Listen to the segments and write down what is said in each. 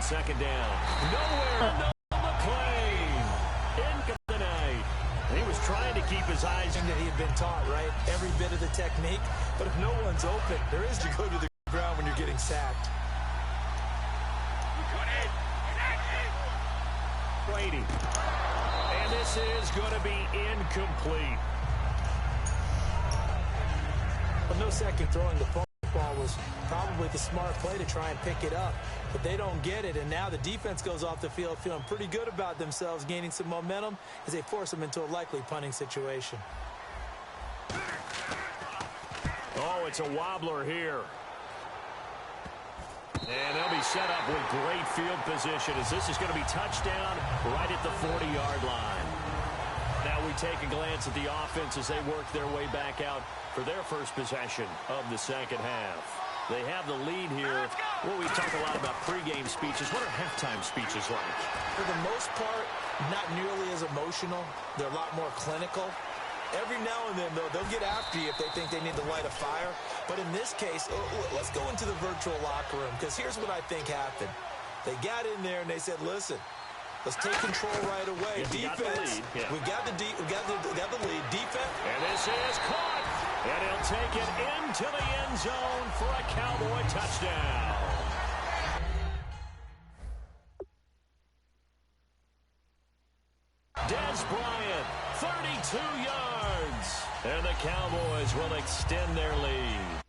second down. Nowhere. McClain. Incomplete. He was trying to keep his eyes. That he had been taught, right? Every bit of the technique. But if no one's open, there is to go to the ground when you're getting sacked. Brady. And this is going to be incomplete. Well, no second, throwing the football was probably the smart play to try and pick it up. But they don't get it, and now the defense goes off the field feeling pretty good about themselves, gaining some momentum as they force them into a likely punting situation. Oh, it's a wobbler here. And they'll be set up with great field position as this is going to be touchdown right at the 40-yard line. Now we take a glance at the offense as they work their way back out for their first possession of the second half. They have the lead here. Well, we talk a lot about pregame speeches. What are halftime speeches like? For the most part, not nearly as emotional. They're a lot more clinical. Every now and then, though, they'll get after you if they think they need to light a fire. But in this case, let's go into the virtual locker room, because here's what I think happened. They got in there and they said, listen, let's take control right away. Defense, we got the lead. Defense. And this is caught. And he'll take it into the end zone for a Cowboy touchdown. Dez Bryant, 32 yards. And the Cowboys will extend their lead.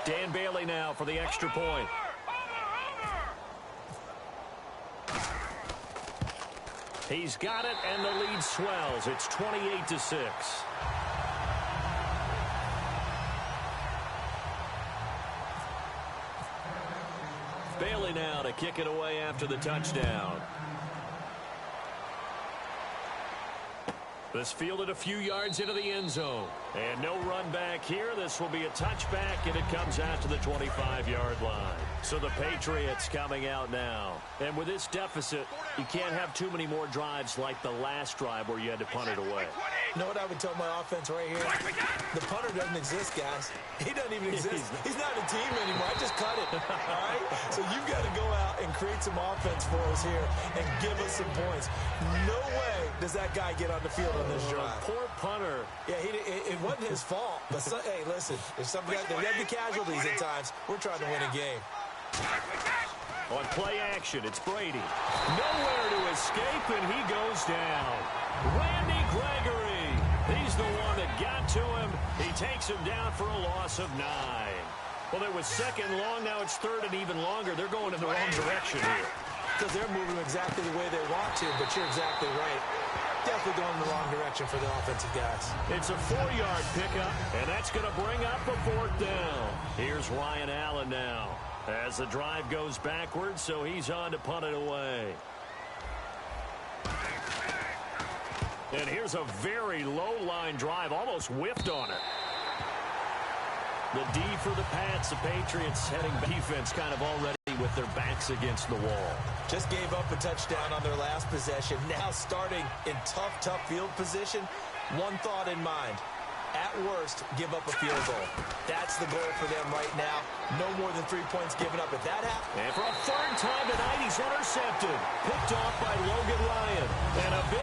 Dan Bailey now for the extra point. He's got it, and the lead swells. It's 28-6. Bailey now to kick it away after the touchdown. This fielded a few yards into the end zone. And no run back here. This will be a touchback, and it comes out to the 25-yard line. So the Patriots coming out now. And with this deficit, you can't have too many more drives like the last drive where you had to punt it away. You know what I would tell my offense right here? The punter doesn't exist, guys. He doesn't even exist. He's not a team anymore. I just cut it. All right? So you've got to go out and create some offense for us here and give us some points. No way does that guy get on the field on this drive. Poor punter. Yeah, it wasn't his fault. But hey, listen, if somebody there have the casualties at times, we're trying to win a game. On play action, it's Brady. Nowhere to escape, and he goes down. Randy Gregory. He's the one that got to him. He takes him down for a loss of 9. Well, it was second long. Now it's third and even longer. They're going in the wrong direction here. Because they're moving exactly the way they want to, but you're exactly right. Definitely going in the wrong direction for the offensive guys. It's a 4-yard pickup, and that's going to bring up a 4th down. Here's Ryan Allen now as the drive goes backwards, so he's on to punt it away. And here's a very low-line drive, almost whiffed on it. The D for the Pats, the Patriots heading defense kind of already with their backs against the wall. Just gave up a touchdown on their last possession. Now starting in tough field position. One thought in mind. At worst, give up a field goal. That's the goal for them right now. No more than 3 points given up. If that happens. And for a third time tonight, he's intercepted. Picked off by Logan Ryan. And a big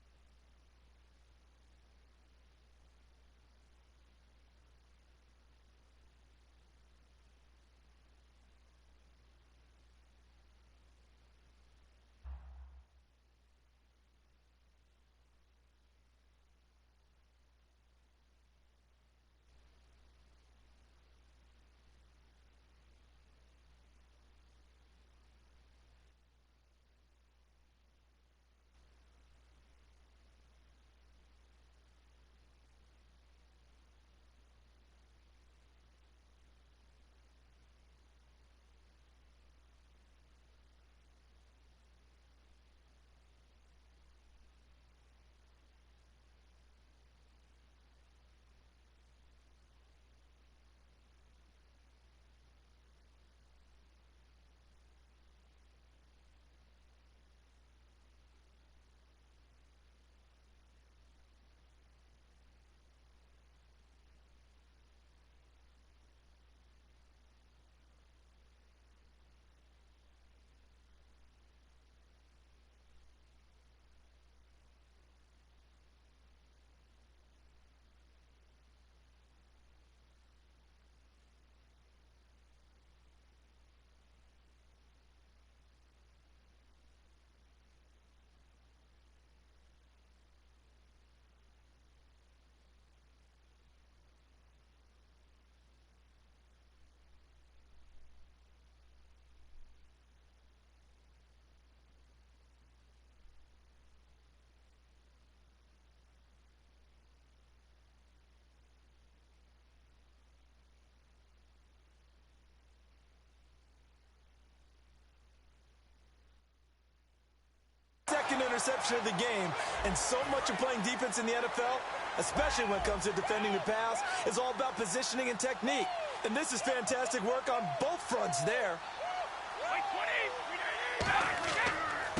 second interception of the game, and so much of playing defense in the NFL, especially when it comes to defending the pass, is all about positioning and technique. And this is fantastic work on both fronts there.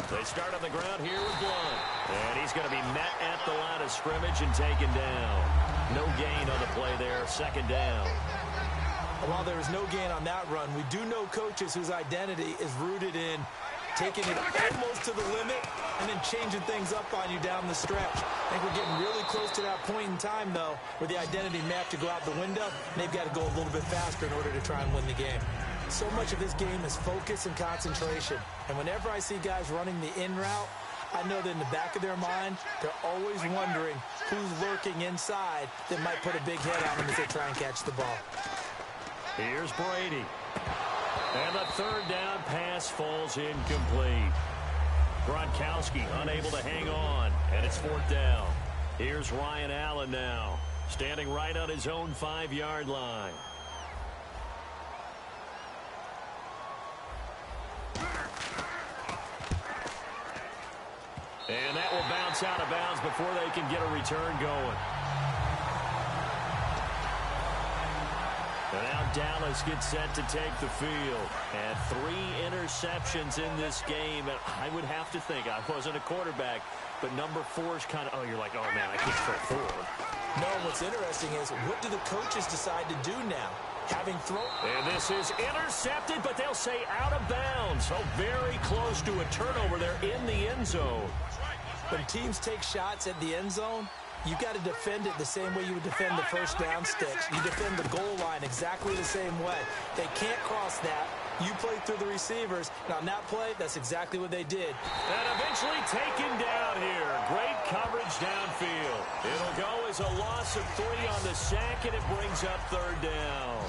They start on the ground here with Blunt. And he's going to be met at the line of scrimmage and taken down. No gain on the play there, second down. While there is no gain on that run, we do know coaches whose identity is rooted in taking it almost to the limit and then changing things up on you down the stretch. I think we're getting really close to that point in time, though, where the identity may have to go out the window, and they've got to go a little bit faster in order to try and win the game. So much of this game is focus and concentration. And whenever I see guys running the in route, I know that in the back of their mind, they're always wondering who's lurking inside that might put a big hit on them as they try and catch the ball. Here's Brady. And the third down pass falls incomplete. Gronkowski unable to hang on, and it's fourth down. Here's Ryan Allen now, standing right on his own 5-yard line. And that will bounce out of bounds before they can get a return going. And now Dallas gets set to take the field. And 3 interceptions in this game. And I would have to think, I wasn't a quarterback, but number 4 is kind of, oh, you're like, oh, man, I can't throw 4. No, what's interesting is, what do the coaches decide to do now? Having thrown. And this is intercepted, but they'll say out of bounds. So very close to a turnover there in the end zone. When teams take shots at the end zone, you've got to defend it the same way you would defend the first down sticks. You defend the goal line exactly the same way. They can't cross that. You play through the receivers. And on that play, that's exactly what they did. And eventually taken down here. Great coverage downfield. It'll go as a loss of 3 on the sack, and it brings up third down.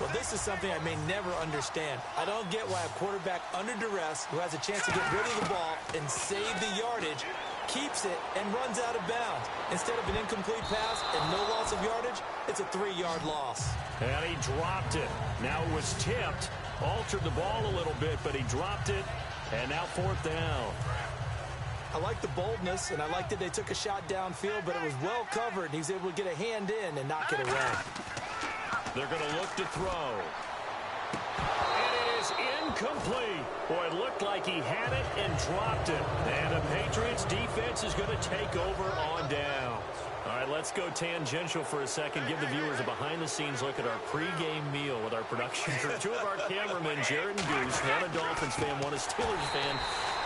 Well, this is something I may never understand. I don't get why a quarterback under duress who has a chance to get rid of the ball and save the yardage keeps it and runs out of bounds. Instead of an incomplete pass and no loss of yardage, it's a 3-yard loss. And he dropped it. Now it was tipped, altered the ball a little bit, but he dropped it, and now fourth down. I like the boldness, and I like that they took a shot downfield, but it was well covered, and he's able to get a hand in and knock it away. They're going to look to throw. And it is incomplete. Boy, it looked like he had it and dropped it. And the Patriots defense is going to take over on down. All right, let's go tangential for a second. Give the viewers a behind-the-scenes look at our pregame meal with our production crew. 2 of our cameramen, Jared and Goose, one a Dolphins fan, one a Steelers fan.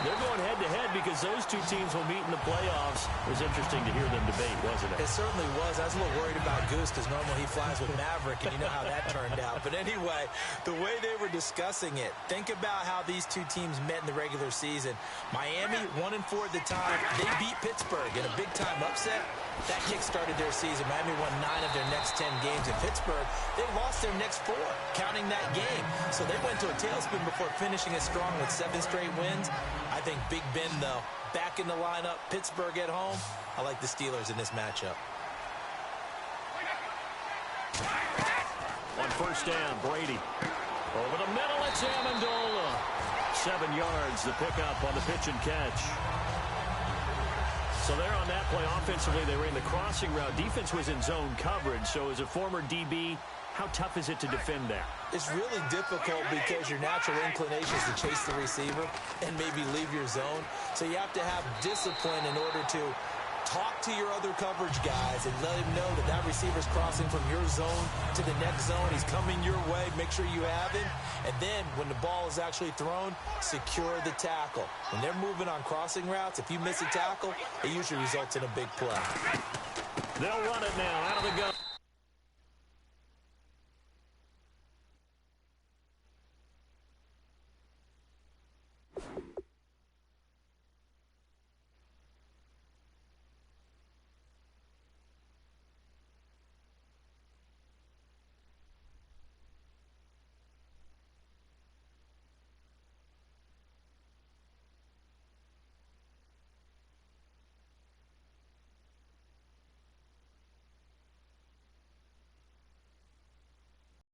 They're going head-to-head because those 2 teams will meet in the playoffs. It was interesting to hear them debate, wasn't it? It certainly was. I was a little worried about Goose because normally he flies with Maverick, and you know how that turned out. But anyway, the way they were discussing it, think about how these 2 teams met in the regular season. Miami, 1-4 at the time. They beat Pittsburgh in a big-time upset. That kick-started their season. Miami won 9 of their next 10 games. In Pittsburgh, they lost their next 4, counting that game. So they went to a tailspin before finishing it strong with 7 straight wins. I think Big Ben, though, back in the lineup. Pittsburgh at home. I like the Steelers in this matchup. On first down, Brady. Over the middle, it's Amendola. 7 yards, the pickup on the pitch and catch. So there on that play, offensively, they ran the crossing route. Defense was in zone coverage. So as a former DB, how tough is it to defend that? It's really difficult because your natural inclination is to chase the receiver and maybe leave your zone. So you have to have discipline in order to talk to your other coverage guys and let him know that that receiver's crossing from your zone to the next zone. He's coming your way. Make sure you have him. And then when the ball is actually thrown, secure the tackle. When they're moving on crossing routes, if you miss a tackle, it usually results in a big play. They'll run it now out of the gun.